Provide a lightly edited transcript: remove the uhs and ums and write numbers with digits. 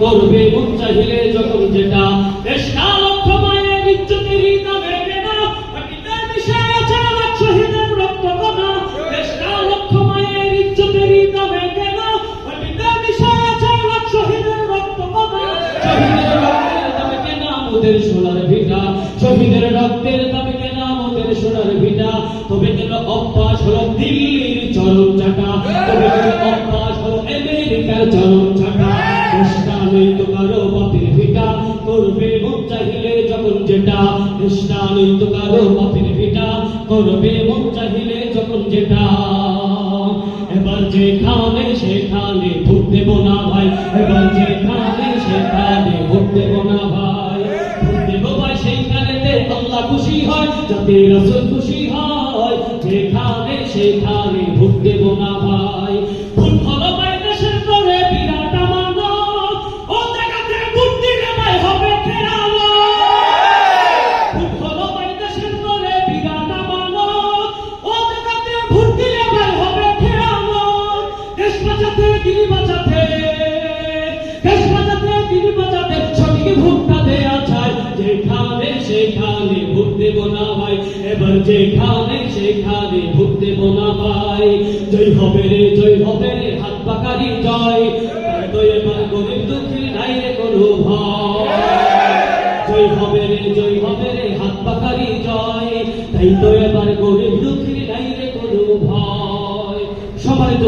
করবে মন চাহিলে যখন যেটা দেশটা লক্ষ মায়ের ইজ্জতেরই দামে কেনা মাটিতে মিশে আছে লাখ শহীদের রক্ত কণা দেশটা লক্ষ মায়ের ইজ্জতেরই দামে কেনা মাটিতে মিশে আছে লাখ শহীদের রক্ত কণা শহীদের রক্তের দামে কেনা মোদের সোনার ভিটা শহীদের রক্তের দামে কেনা মোদের সোনার ভিটা তবে কেন অভ্যাস হলো দিল্লির চরম চাকা তবে কেন অভ্যাস হলো আমেরিকার চরম চাকা দেশটা নেই তো কারো বাপের ভিটা করবে মন চাহিলে যখন যেটা দেশটা নেই তো কারো বাপের ভিটা করবে মন চাহিলে যখন যেটা এবার যেখানে সেখানে ভোট দেব না ভাই এবার যেখানে সেখানে ভোট দেব না ভাই ভোট দেব ভাই সেইখানেতে আল্লাহ খুশি হয় যাতে রাসূল খুশি হয় যেখানে সেখানে ভোট দেব না ভাই ভোট হলো ভাই দেশের করে বিরাট আমানত ও জায়গাতে ভোট দিলে ভাই হবে খেলানো ভোট হলো ভাই দেশের করে বিরাট আমানত ও জায়গাতে ভোট দিলে ভাই হবে খেলানো দেশ বাঁচাতে দিন বাঁচাতে দেশ বাঁচাতে দিন বাঁচাতে সঠিক ভোটটা দেয়া চাই যেখানে সেখানে ভোট দেব না ভাই এবার যেখানে সেখানে ভোট দেব না ভাই জয় হবে রে হাত পাকারি জয় তাই তো এবার গরিব দুঃখী নাই রে কোনো ভয় জয় হবে রে হাত পাকারি জয় তাই তো এবার গরিব দুঃখী নাই রে কোনো ভয় সবাই তো